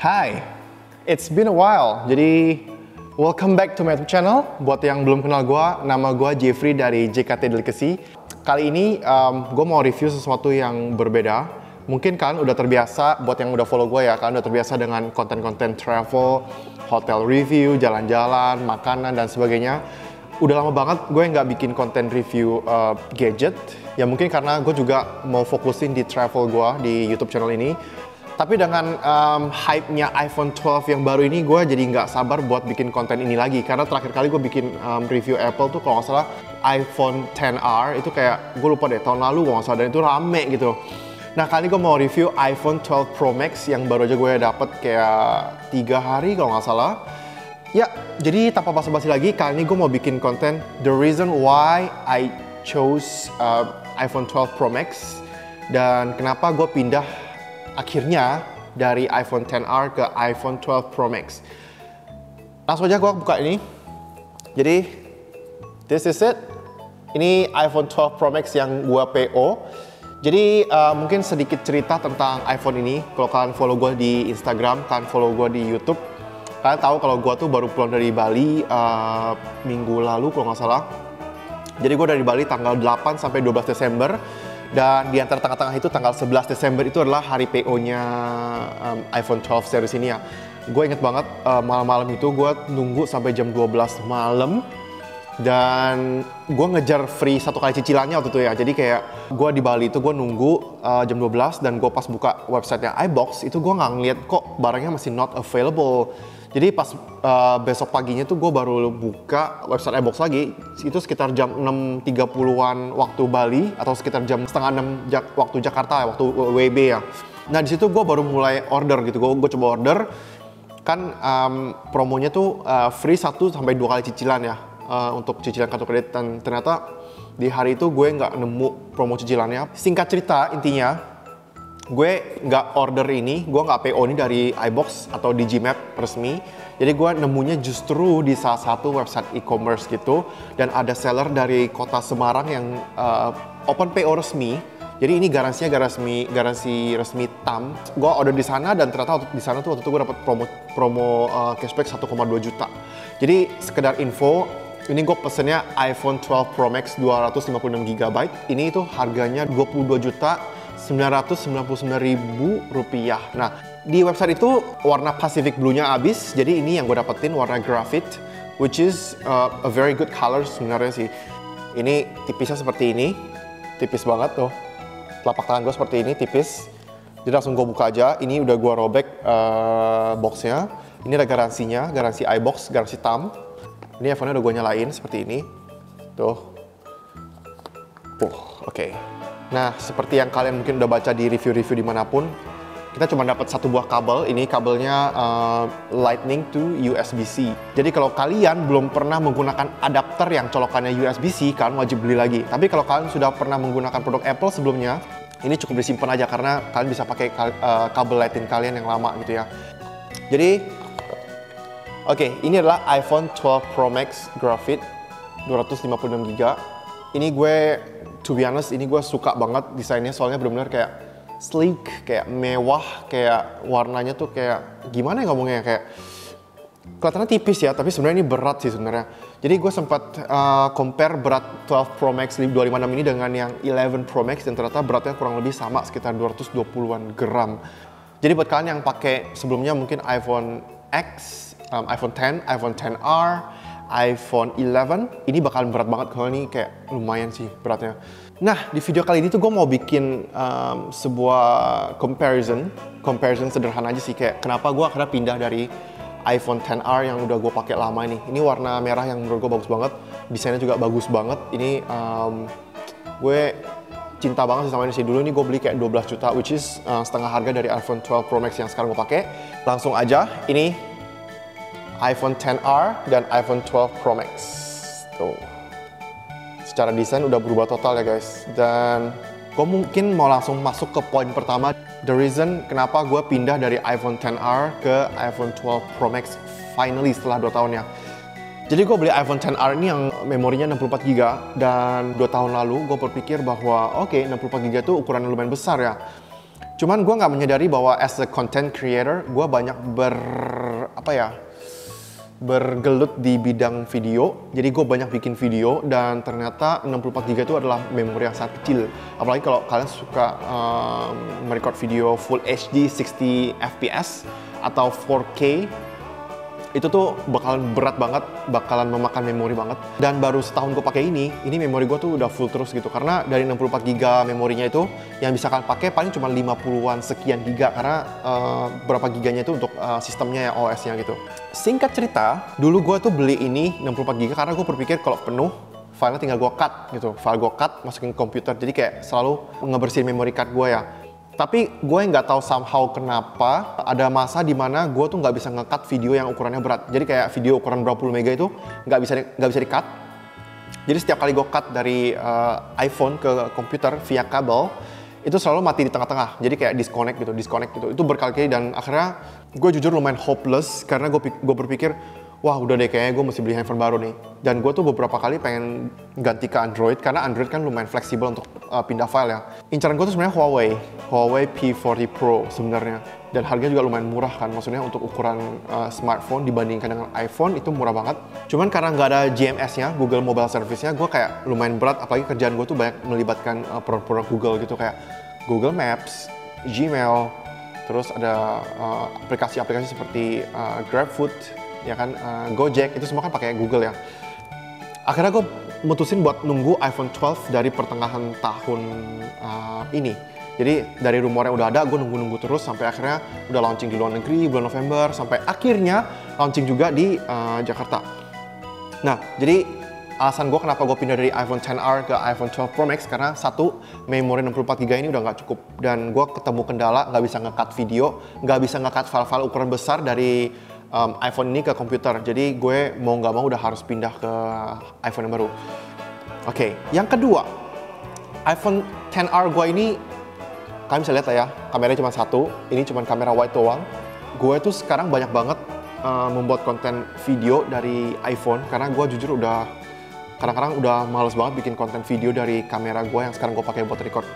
Hai, it's been a while. Jadi, welcome back to my YouTube channel. Buat yang belum kenal gue, nama gue Jeffrey dari JKT Delicacy. Kali ini gue mau review sesuatu yang berbeda. Mungkin kan udah terbiasa, buat yang udah follow gue ya, kan udah terbiasa dengan konten-konten travel, hotel review, jalan-jalan, makanan, dan sebagainya. Udah lama banget gue nggak bikin konten review gadget. Ya mungkin karena gue juga mau fokusin di travel gue di YouTube channel ini. Tapi dengan hype-nya iPhone 12 yang baru ini, gue jadi nggak sabar buat bikin konten ini lagi. Karena terakhir kali gue bikin review Apple tuh kalau nggak salah iPhone XR, itu kayak, gue lupa deh, tahun lalu kalau nggak salah, dan itu rame gitu. Nah kali ini gue mau review iPhone 12 Pro Max yang baru aja gue dapet kayak 3 hari kalau nggak salah. Ya, jadi tanpa basa-basi lagi, kali ini gue mau bikin konten The Reason Why I Chose iPhone 12 Pro Max. Dan kenapa gue pindah akhirnya dari iPhone XR ke iPhone 12 Pro Max. Langsung aja gue buka ini. Jadi, this is it. Ini iPhone 12 Pro Max yang gue PO. Jadi, mungkin sedikit cerita tentang iPhone ini. Kalau kalian follow gue di Instagram, kalian follow gue di YouTube, kalian tahu kalau gue tuh baru pulang dari Bali minggu lalu kalau nggak salah. Jadi gue dari Bali tanggal 8 sampai 12 Desember. Dan di antara tengah-tengah itu tanggal 11 Desember itu adalah hari PO-nya iPhone 12 series ini ya. Gue inget banget malam-malam itu gue nunggu sampai jam 12 malam. Dan gue ngejar free 1 kali cicilannya waktu itu ya. Jadi kayak gue di Bali itu gue nunggu jam 12 dan gue pas buka websitenya iBox itu gue nggak ngeliat kok barangnya masih not available. Jadi pas besok paginya tuh gue baru buka website iBox lagi, itu sekitar jam 6.30-an waktu Bali atau sekitar jam setengah 6 waktu Jakarta ya, waktu WB ya. Nah di situ gue baru mulai order gitu, gue coba order, kan promonya tuh free 1 sampai 2 kali cicilan ya untuk cicilan kartu kredit, dan ternyata di hari itu gue nggak nemu promo cicilannya. Singkat cerita intinya, gue nggak order ini, gue nggak PO ini dari iBox atau Digimap resmi. Jadi gue nemunya justru di salah satu website e-commerce gitu. Dan ada seller dari kota Semarang yang open PO resmi. Jadi ini garansi resmi TAM. Gue order di sana dan ternyata di sana tuh waktu itu gue dapat promo cashback 1,2 juta. Jadi sekedar info, ini gue pesennya iPhone 12 Pro Max 256GB. Ini tuh harganya 22.999.000 rupiah. Nah, di website itu warna Pacific Blue-nya habis, jadi ini yang gue dapetin warna Graphite, which is a very good color sebenarnya sih. Ini tipisnya seperti ini, tipis banget tuh. Telapak tangan gue seperti ini, tipis. Jadi langsung gue buka aja, ini udah gue robek boxnya. Ini ada garansinya, garansi iBox, garansi TAM. Ini iPhone-nya udah gue nyalain seperti ini. Tuh. Oke. Nah, seperti yang kalian mungkin udah baca di review-review dimanapun, kita cuma dapat 1 buah kabel. Ini kabelnya Lightning to USB-C. Jadi kalau kalian belum pernah menggunakan adapter yang colokannya USB-C, kalian wajib beli lagi. Tapi kalau kalian sudah pernah menggunakan produk Apple sebelumnya, ini cukup disimpan aja karena kalian bisa pakai kabel Lightning kalian yang lama gitu ya. Jadi, oke, ini adalah iPhone 12 Pro Max Graphite 256GB. Ini gue, to be honest, ini gue suka banget desainnya, soalnya benar-benar kayak sleek, kayak mewah, kayak warnanya tuh kayak gimana ya ngomongnya, kayak kelihatannya tipis ya, tapi sebenarnya ini berat sih sebenarnya. Jadi gue sempat compare berat 12 Pro Max 256 ini dengan yang 11 Pro Max, dan ternyata beratnya kurang lebih sama, sekitar 220-an gram. Jadi buat kalian yang pakai sebelumnya mungkin iPhone X, iPhone X, iPhone XR, iPhone 11, ini bakalan berat banget. Kalau ini kayak lumayan sih beratnya. Nah, di video kali ini tuh gue mau bikin sebuah comparison sederhana aja sih, kayak kenapa gue akhirnya pindah dari iPhone XR yang udah gue pakai lama ini. Ini warna merah yang menurut gue bagus banget, desainnya juga bagus banget. Ini gue cinta banget sih sama ini sih. Dulu ini gue beli kayak 12 juta, which is setengah harga dari iPhone 12 Pro Max yang sekarang gue pakai. Langsung aja, ini iPhone XR dan iPhone 12 Pro Max. Tuh. Secara desain udah berubah total ya guys. Dan gue mungkin mau langsung masuk ke poin pertama. The reason kenapa gue pindah dari iPhone XR ke iPhone 12 Pro Max finally setelah 2 tahun ya. Jadi gue beli iPhone XR ini yang memorinya 64GB. Dan 2 tahun lalu gue berpikir bahwa oke, 64GB itu ukurannya lumayan besar ya. Cuman gue nggak menyadari bahwa as a content creator, gue banyak bergelut di bidang video. Jadi gue banyak bikin video dan ternyata 64GB itu adalah memori yang sangat kecil. Apalagi kalau kalian suka merecord video Full HD 60 fps atau 4K, itu tuh bakalan berat banget, bakalan memakan memori banget. Dan baru setahun gue pakai ini memori gue tuh udah full terus gitu. Karena dari 64GB memorinya itu yang bisa kalian pakai paling cuma 50-an sekian giga, karena berapa giganya itu untuk sistemnya ya, OS-nya gitu. Singkat cerita, dulu gue tuh beli ini 64GB karena gue berpikir kalau penuh filenya tinggal gue cut gitu. File gue cut, masukin ke komputer, jadi kayak selalu ngebersihin memory card gue ya. Tapi gue nggak tahu somehow kenapa ada masa dimana gue tuh nggak bisa nge-cut video yang ukurannya berat. Jadi kayak video ukuran berapa puluh mega itu nggak bisa di-cut. Jadi setiap kali gue cut dari iPhone ke komputer via kabel, itu selalu mati di tengah-tengah. Jadi kayak disconnect gitu. Itu berkali-kali dan akhirnya gue jujur lumayan hopeless karena gue berpikir, wah udah deh kayaknya gue mesti beli handphone baru nih. Dan gue tuh beberapa kali pengen ganti ke Android karena Android kan lumayan fleksibel untuk pindah file ya. Incaran gue tuh sebenarnya Huawei P40 Pro sebenarnya. Dan harganya juga lumayan murah kan, maksudnya untuk ukuran smartphone dibandingkan dengan iPhone itu murah banget. Cuman karena nggak ada GMS-nya, Google Mobile Service-nya, gue kayak lumayan berat, apalagi kerjaan gue tuh banyak melibatkan produk-produk Google gitu, kayak Google Maps, Gmail, terus ada aplikasi-aplikasi seperti GrabFood, ya kan, Gojek, itu semua kan pakai Google ya. Akhirnya gue mutusin buat nunggu iPhone 12 dari pertengahan tahun ini. Jadi dari rumornya udah ada, gue nunggu terus sampai akhirnya udah launching di luar negeri bulan November, sampai akhirnya launching juga di Jakarta. Nah, jadi alasan gue kenapa gue pindah dari iPhone XR ke iPhone 12 Pro Max karena satu, memori 64GB ini udah nggak cukup. Dan gue ketemu kendala, nggak bisa nge-cut video, nggak bisa nge-cut file-file ukuran besar dari iPhone ini ke komputer. Jadi gue mau nggak mau udah harus pindah ke iPhone yang baru. Oke, yang kedua, iPhone XR gue ini, kalian bisa lihat lah ya, kameranya cuma satu, ini cuma kamera wide doang. Gue tuh sekarang banyak banget membuat konten video dari iPhone, karena gue jujur udah kadang-kadang udah males banget bikin konten video dari kamera gue yang sekarang gue pakai buat record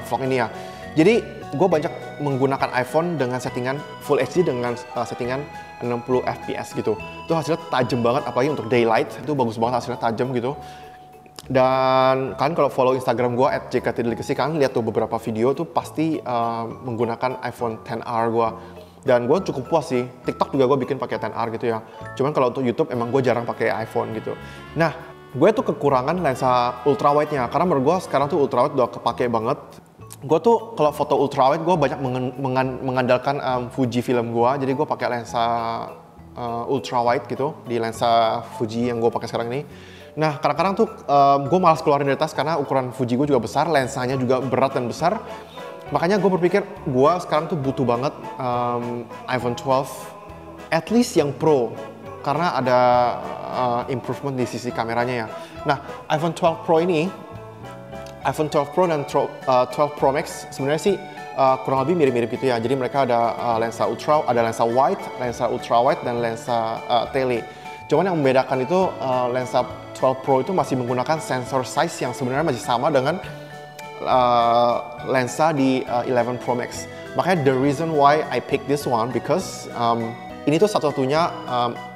vlog ini ya. Jadi gue banyak menggunakan iPhone dengan settingan Full HD dengan settingan 60 fps gitu. Itu hasilnya tajam banget, apalagi untuk daylight itu bagus banget, hasilnya tajam gitu. Dan kalian kalau follow Instagram gue @jktdelicacy, kalian lihat tuh beberapa video tuh pasti menggunakan iPhone XR gue. Dan gue cukup puas sih. TikTok juga gue bikin pakai XR gitu ya. Cuman kalau untuk YouTube emang gue jarang pakai iPhone gitu. Nah, gue tuh kekurangan lensa ultrawide-nya karena menurut gue sekarang tuh ultrawide udah kepake banget. Gue tuh kalau foto ultrawide gue banyak mengandalkan Fuji film gue, jadi gue pakai lensa ultrawide gitu di lensa Fuji yang gue pakai sekarang ini. Nah kadang-kadang tuh gue malas keluarin dari tas karena ukuran Fuji gue juga besar, lensanya juga berat dan besar. Makanya gue berpikir gue sekarang tuh butuh banget iPhone 12, at least yang Pro, karena ada improvement di sisi kameranya ya. Nah iPhone 12 Pro ini, iPhone 12 Pro dan 12 Pro Max sebenarnya sih kurang lebih mirip-mirip gitu ya. Jadi mereka ada lensa wide, lensa ultra wide, dan lensa tele. Cuman yang membedakan itu lensa 12 Pro itu masih menggunakan sensor size yang sebenarnya masih sama dengan lensa di 11 Pro Max. Makanya the reason why I pick this one because ini tuh satu-satunya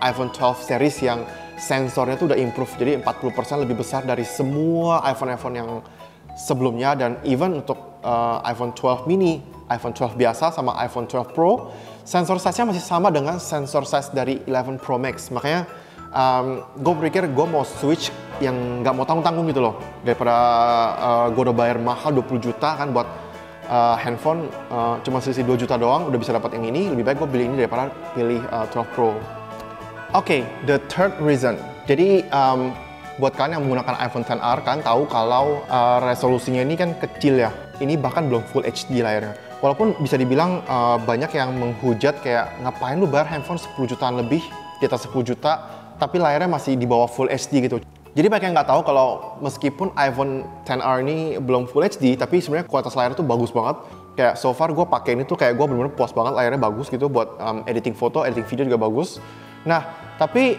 iPhone 12 series yang sensornya tuh udah improve. Jadi 40% lebih besar dari semua iPhone yang sebelumnya, dan even untuk iPhone 12 mini, iPhone 12 biasa sama iPhone 12 Pro, sensor size-nya masih sama dengan sensor size dari 11 Pro Max. Makanya gue berpikir gue mau switch yang nggak mau tanggung-tanggung gitu loh, daripada gue udah bayar mahal 20 juta kan buat handphone cuma selisih 2 juta doang udah bisa dapat yang ini, lebih baik gue beli ini daripada pilih 12 Pro. Oke, the third reason. Jadi buat kalian yang menggunakan iPhone XR, kalian tahu kalau resolusinya ini kan kecil ya. Ini bahkan belum Full HD layarnya. Walaupun bisa dibilang banyak yang menghujat kayak ngapain lu bayar handphone 10 jutaan lebih, di atas 10 juta, tapi layarnya masih di bawah Full HD gitu. Jadi banyak yang nggak tahu kalau meskipun iPhone XR ini belum Full HD, tapi sebenarnya kualitas layarnya tuh bagus banget. Kayak so far gue pakai ini tuh kayak gue bener-bener puas banget, layarnya bagus gitu buat editing foto, editing video juga bagus. Nah, tapi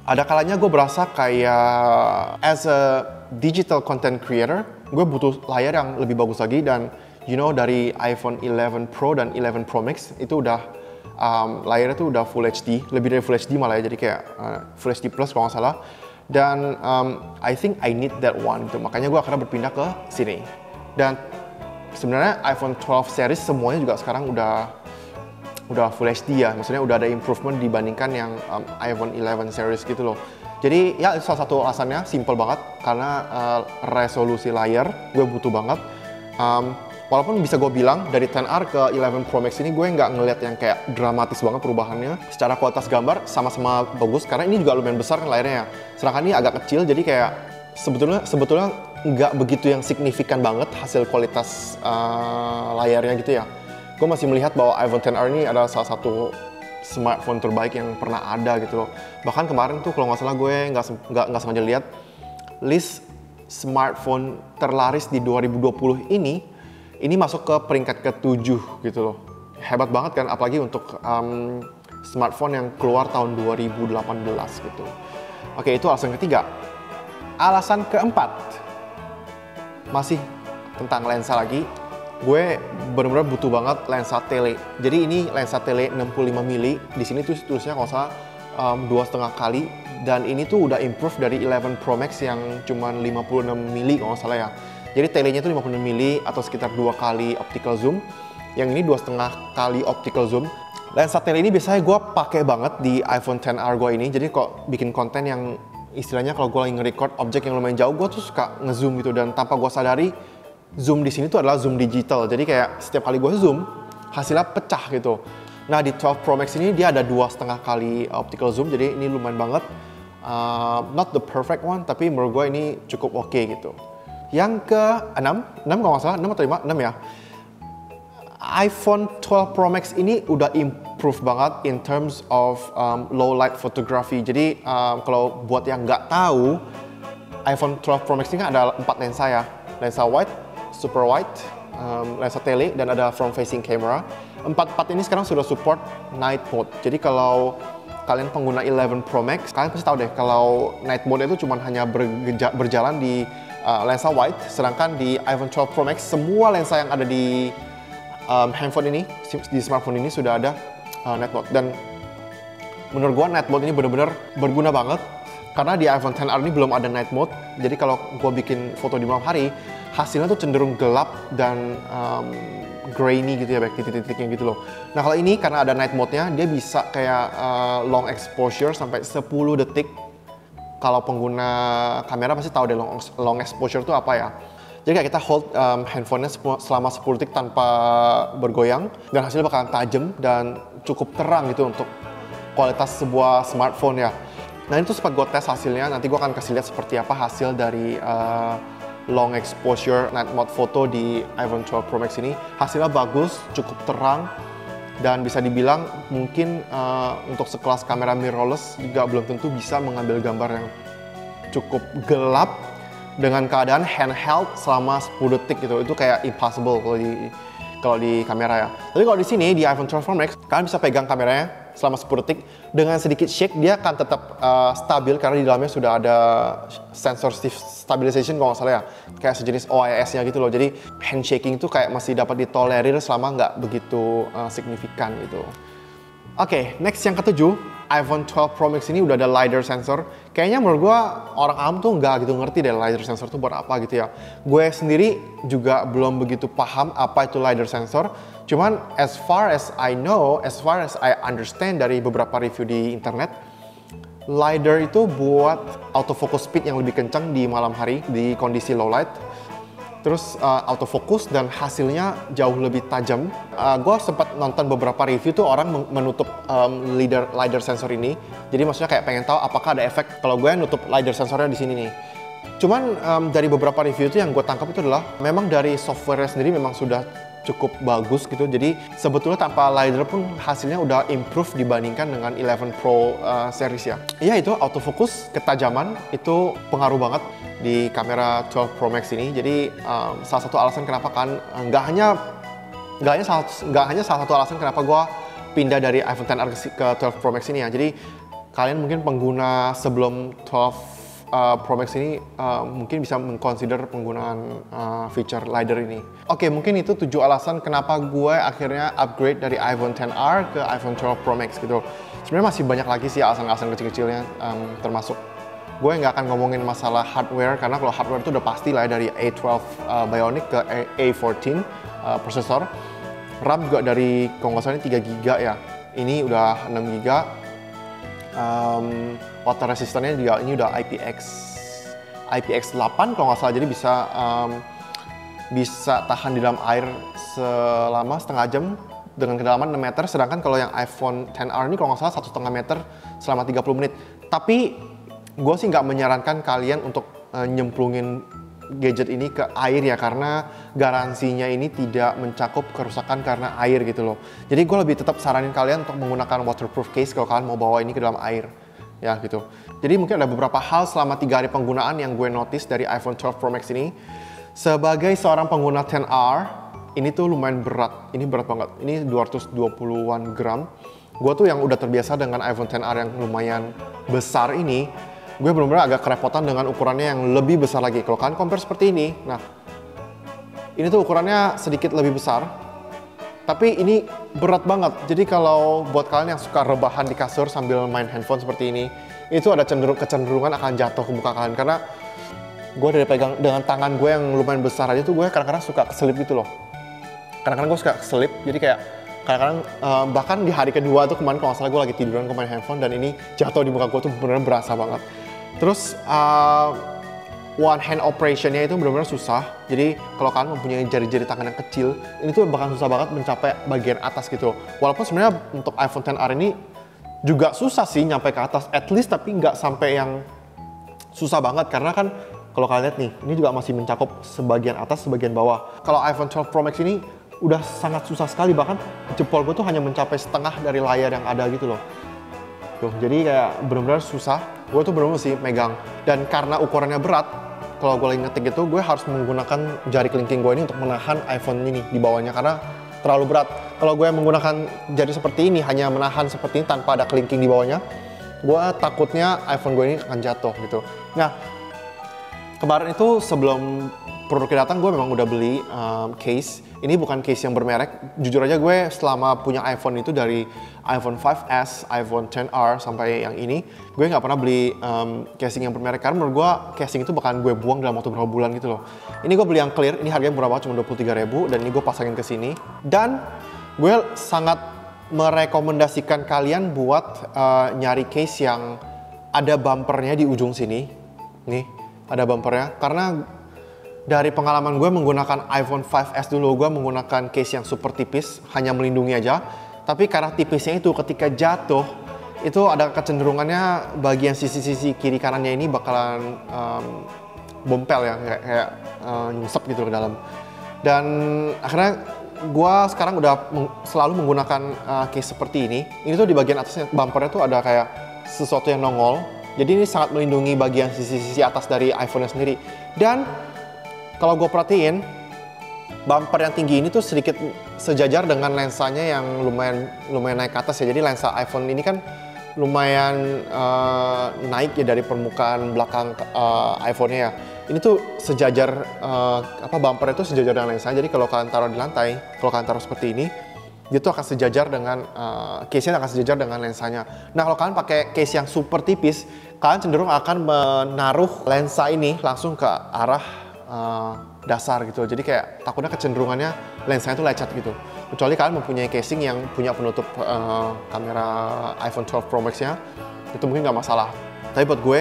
ada kalanya gue berasa kayak as a digital content creator, gue butuh layar yang lebih bagus lagi, dan you know, dari iPhone 11 Pro dan 11 Pro Max itu udah layarnya tuh udah Full HD, lebih dari Full HD malah ya, jadi kayak Full HD Plus kalau nggak salah. Dan I think I need that one gitu, makanya gue akhirnya berpindah ke sini. Dan sebenarnya iPhone 12 series semuanya juga sekarang udah Full HD ya, maksudnya udah ada improvement dibandingkan yang iPhone 11 series gitu loh. Jadi ya itu salah satu alasannya, simple banget, karena resolusi layar gue butuh banget. Walaupun bisa gue bilang dari 10R ke 11 Pro Max ini gue nggak ngeliat yang kayak dramatis banget perubahannya. Secara kualitas gambar sama-sama bagus, karena ini juga lumayan besar kan layarnya ya. Sedangkan ini agak kecil, jadi kayak sebetulnya nggak begitu yang signifikan banget hasil kualitas layarnya gitu ya. Gue masih melihat bahwa iPhone XR ini adalah salah satu smartphone terbaik yang pernah ada gitu loh. Bahkan kemarin tuh kalau nggak salah gue nggak sengaja lihat list smartphone terlaris di 2020 ini masuk ke peringkat ke-7 gitu loh. Hebat banget kan, apalagi untuk smartphone yang keluar tahun 2018 gitu. Oke, itu alasan ketiga. Alasan keempat masih tentang lensa lagi. Gue benar-benar butuh banget lensa tele. Jadi ini lensa tele 65 mili. Di sini tuh tulisnya kalau salah 2,5 kali. Dan ini tuh udah improve dari 11 Pro Max yang cuma 56 mili kalau nggak salah ya. Jadi telenya tuh 56 mili atau sekitar 2 kali optical zoom. Yang ini 2,5 kali optical zoom. Lensa tele ini biasanya gue pakai banget di iPhone XR gue ini. Jadi kok bikin konten yang istilahnya kalau gue lagi nge-record objek yang lumayan jauh, gue tuh suka nge-zoom gitu. Dan tanpa gue sadari, zoom di sini tuh adalah zoom digital. Jadi kayak setiap kali gue zoom, hasilnya pecah gitu. Nah di 12 Pro Max ini dia ada 2,5 kali optical zoom, jadi ini lumayan banget. Not the perfect one, tapi menurut gue ini cukup oke gitu. Yang ke-6 kalau nggak salah, 6 atau 5? 6 ya. iPhone 12 Pro Max ini udah improve banget in terms of low light photography. Jadi kalau buat yang nggak tahu, iPhone 12 Pro Max ini kan ada 4 lensa ya. Lensa wide, super wide, lensa tele, dan ada front facing camera. 4 ini sekarang sudah support night mode. Jadi kalau kalian pengguna 11 Pro Max, kalian pasti tahu deh kalau night mode itu cuma hanya berjalan di lensa wide, sedangkan di iPhone 12 Pro Max semua lensa yang ada di handphone ini, di smartphone ini sudah ada night mode. Dan menurut gua night mode ini benar-benar berguna banget, karena di iPhone XR ini belum ada night mode. Jadi kalau gue bikin foto di malam hari, hasilnya tuh cenderung gelap dan grainy gitu ya, baik titik-titiknya gitu loh. Nah kalau ini karena ada night mode-nya, dia bisa kayak long exposure sampai 10 detik. Kalau pengguna kamera pasti tahu deh long exposure itu apa ya. Jadi kayak kita hold handphonenya selama 10 detik tanpa bergoyang, dan hasilnya bakalan tajam dan cukup terang gitu untuk kualitas sebuah smartphone ya. Nah itu sempat gue tes hasilnya, nanti gue akan kasih lihat seperti apa hasil dari long exposure night mode foto di iPhone 12 Pro Max ini. Hasilnya bagus, cukup terang, dan bisa dibilang mungkin untuk sekelas kamera mirrorless juga belum tentu bisa mengambil gambar yang cukup gelap dengan keadaan handheld selama 10 detik gitu. Itu kayak impossible kalau di kamera ya. Tapi kalau di sini di iPhone 12 Pro Max, kalian bisa pegang kameranya selama 10 detik dengan sedikit shake, dia akan tetap stabil karena di dalamnya sudah ada sensor stabilization kalau nggak salah ya, kayak sejenis OIS-nya gitu loh. Jadi handshaking itu kayak masih dapat ditolerir selama nggak begitu signifikan gitu. Oke, next yang ketujuh, iPhone 12 Pro Max ini udah ada LiDAR sensor. Kayaknya menurut gue orang awam tuh nggak gitu ngerti deh LiDAR sensor tuh buat apa gitu ya. Gue sendiri juga belum begitu paham apa itu LiDAR sensor. Cuman as far as I know, as far as I understand dari beberapa review di internet, LiDAR itu buat autofocus speed yang lebih kencang di malam hari di kondisi low light. Terus autofocus dan hasilnya jauh lebih tajam. Gue sempat nonton beberapa review tuh orang menutup LiDAR sensor ini. Jadi maksudnya kayak pengen tahu apakah ada efek kalau gue nutup LiDAR sensornya di sini nih. Cuman dari beberapa review itu yang gue tangkap itu adalah memang dari software sendiri memang sudah cukup bagus gitu. Jadi sebetulnya tanpa LiDAR pun hasilnya udah improve dibandingkan dengan 11 Pro series ya. Iya itu autofocus, ketajaman itu pengaruh banget di kamera 12 Pro Max ini. Jadi salah satu alasan kenapa kan nggak hanya salah satu alasan kenapa gue pindah dari iPhone XR ke 12 Pro Max ini ya. Jadi kalian mungkin pengguna sebelum 12 Pro Max ini mungkin bisa mengconsider penggunaan feature LiDAR ini. Oke, mungkin itu 7 alasan kenapa gue akhirnya upgrade dari iPhone XR ke iPhone 12 Pro Max gitu. Sebenarnya masih banyak lagi sih alasan-alasan kecil-kecilnya, termasuk gue nggak akan ngomongin masalah hardware, karena kalau hardware itu udah pasti lah ya, dari A12 Bionic ke A14 prosesor. RAM juga dari, kalau nggak salah ini 3 GB ya, ini udah 6 GB. Water resistannya juga ini udah IPX8 kalau nggak salah, jadi bisa tahan di dalam air selama setengah jam dengan kedalaman 6 meter, sedangkan kalau yang iPhone XR ini kalau nggak salah 1,5 meter selama 30 menit. Tapi gue sih nggak menyarankan kalian untuk nyemplungin gadget ini ke air ya, karena garansinya ini tidak mencakup kerusakan karena air gitu loh. Jadi gue lebih tetap saranin kalian untuk menggunakan waterproof case kalau kalian mau bawa ini ke dalam air ya gitu. Jadi mungkin ada beberapa hal selama 3 hari penggunaan yang gue notice dari iPhone 12 Pro Max ini. Sebagai seorang pengguna XR, ini tuh lumayan berat. Ini berat banget. Ini 220-an gram. Gue tuh yang udah terbiasa dengan iPhone XR yang lumayan besar ini, gue benar-benar agak kerepotan dengan ukurannya yang lebih besar lagi. Kalau kalian compare seperti ini, nah ini tuh ukurannya sedikit lebih besar, tapi ini berat banget. Jadi kalau buat kalian yang suka rebahan di kasur sambil main handphone seperti ini, itu ada kecenderungan akan jatuh ke muka kalian. Karena gue dari pegang dengan tangan gue yang lumayan besar aja tuh gue kadang-kadang suka keselip gitu loh. Kadang-kadang gue suka keselip, jadi kayak kadang-kadang bahkan di hari kedua tuh kemarin kalau nggak salah gue lagi tiduran gue main handphone dan ini jatuh di muka gue tuh bener-bener berasa banget. Terus one hand operationnya itu benar-benar susah. Jadi kalau kalian mempunyai jari-jari tangan yang kecil, ini tuh bakal susah banget mencapai bagian atas gitu. Walaupun sebenarnya untuk iPhone XR ini juga susah sih nyampe ke atas, at least, tapi nggak sampai yang susah banget, karena kan kalau kalian lihat nih, ini juga masih mencakup sebagian atas, sebagian bawah. Kalau iPhone 12 Pro Max ini udah sangat susah sekali, bahkan jempol gue tuh hanya mencapai setengah dari layar yang ada gitu loh. Tuh, jadi kayak benar-benar susah. Gue tuh benar-benar sih megang. Dan karena ukurannya berat, kalau gue lagi ngetik itu, gue harus menggunakan jari kelingking gue ini untuk menahan iPhone ini di bawahnya, karena terlalu berat. Kalau gue menggunakan jari seperti ini, hanya menahan seperti ini tanpa ada kelingking di bawahnya, gue takutnya iPhone gue ini akan jatuh gitu. Nah, kemarin itu sebelum produknya datang, gue memang udah beli case. Ini bukan case yang bermerek. Jujur aja gue selama punya iPhone itu, dari iPhone 5S, iPhone XR sampai yang ini, gue nggak pernah beli casing yang bermerek, karena menurut gue casing itu bakalan gue buang dalam waktu beberapa bulan gitu loh. Ini gue beli yang clear, ini harganya murah banget, cuma 23.000, dan ini gue pasangin ke sini. Dan gue sangat merekomendasikan kalian buat nyari case yang ada bumpernya di ujung sini. Nih, ada bumpernya, karena dari pengalaman gue menggunakan iPhone 5S dulu, gue menggunakan case yang super tipis, hanya melindungi aja. Tapi karena tipisnya itu ketika jatuh, itu ada kecenderungannya bagian sisi-sisi kiri kanannya ini bakalan bompel ya, kayak nyungsep gitu ke dalam. Dan akhirnya gue sekarang udah selalu menggunakan case seperti ini. Ini tuh di bagian atasnya bumpernya tuh ada kayak sesuatu yang nongol. Jadi ini sangat melindungi bagian sisi-sisi atas dari iPhone-nya sendiri. Dan kalau gue perhatiin, bumper yang tinggi ini tuh sedikit sejajar dengan lensanya yang lumayan naik ke atas ya. Jadi lensa iPhone ini kan lumayan naik ya dari permukaan belakang iPhone-nya ya. Ini tuh sejajar, bumper itu sejajar dengan lensanya. Jadi kalau kalian taruh di lantai, kalau kalian taruh seperti ini, dia tuh akan sejajar dengan, case-nya akan sejajar dengan lensanya. Nah, kalau kalian pakai case yang super tipis, kalian cenderung akan menaruh lensa ini langsung ke arah dasar gitu. Jadi kayak takutnya kecenderungannya lensanya tuh lecet gitu. Kecuali kalian mempunyai casing yang punya penutup kamera iPhone 12 Pro Max-nya, itu mungkin nggak masalah. Tapi buat gue,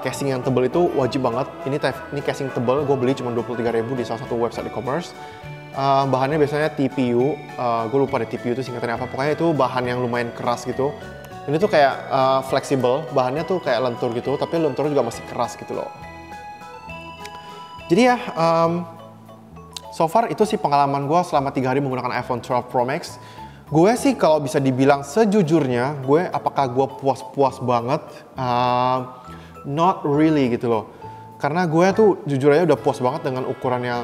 casing yang tebal itu wajib banget. Ini casing tebal, gue beli cuma 23.000 di salah satu website e-commerce. Bahannya biasanya TPU, gue lupa deh TPU itu singkatannya apa. Pokoknya itu bahan yang lumayan keras gitu. Ini tuh kayak fleksibel, bahannya tuh kayak lentur gitu, tapi lenturnya juga masih keras gitu loh. Jadi ya, so far itu sih pengalaman gue selama 3 hari menggunakan iPhone 12 Pro Max. Gue sih kalau bisa dibilang sejujurnya, apakah gue puas-puas banget? Not really gitu loh. Karena gue tuh jujur aja udah puas banget dengan ukuran yang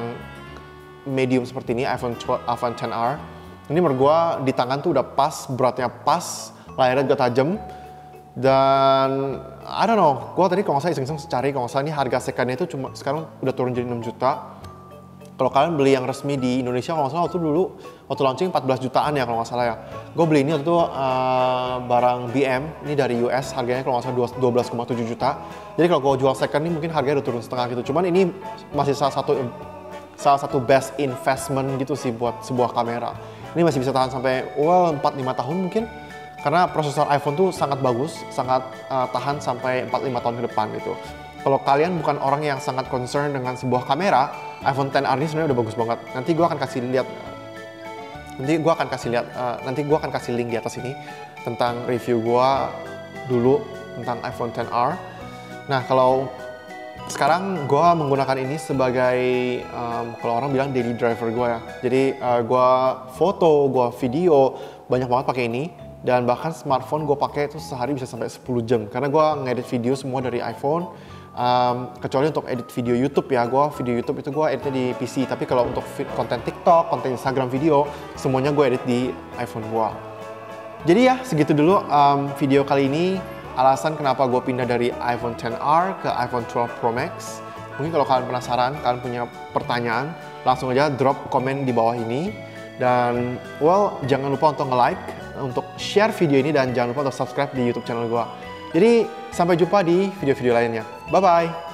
medium seperti ini, iPhone XR. Ini menurut gue di tangan tuh udah pas, beratnya pas, layarnya juga tajam. Dan I don't know, gue tadi kalau nggak salah iseng-iseng cari, kalau nggak salah ini harga secondnya itu cuma sekarang udah turun jadi 6 juta. Kalau kalian beli yang resmi di Indonesia, kalau nggak salah waktu dulu, waktu launching 14 jutaan ya kalau nggak salah ya. Gue beli ini waktu itu barang BM, ini dari US, harganya kalau nggak salah 12,7 juta. Jadi kalau gue jual second ini mungkin harganya udah turun setengah gitu. Cuman ini masih salah satu best investment gitu sih buat sebuah kamera. Ini masih bisa tahan sampai 4-5 tahun mungkin. Karena prosesor iPhone tuh sangat bagus, sangat tahan sampai 4-5 tahun ke depan gitu. Kalau kalian bukan orang yang sangat concern dengan sebuah kamera, iPhone XR ini sebenarnya udah bagus banget. Nanti gue akan kasih link di atas ini tentang review gue dulu tentang iPhone XR. Nah, kalau sekarang gue menggunakan ini sebagai kalau orang bilang daily driver gue ya. Jadi gue foto, gue video, banyak banget pakai ini. Dan bahkan smartphone gue pakai itu sehari bisa sampai 10 jam. Karena gue ngedit video semua dari iPhone. Kecuali untuk edit video YouTube ya, video YouTube itu gue editnya di PC. Tapi kalau untuk konten TikTok, konten Instagram video, semuanya gue edit di iPhone gue. Jadi ya segitu dulu video kali ini. Alasan kenapa gue pindah dari iPhone XR ke iPhone 12 Pro Max. Mungkin kalau kalian penasaran, kalian punya pertanyaan, langsung aja drop komen di bawah ini. Dan jangan lupa untuk nge-like, untuk share video ini, dan jangan lupa untuk subscribe di YouTube channel gue. Jadi sampai jumpa di video-video lainnya. Bye-bye!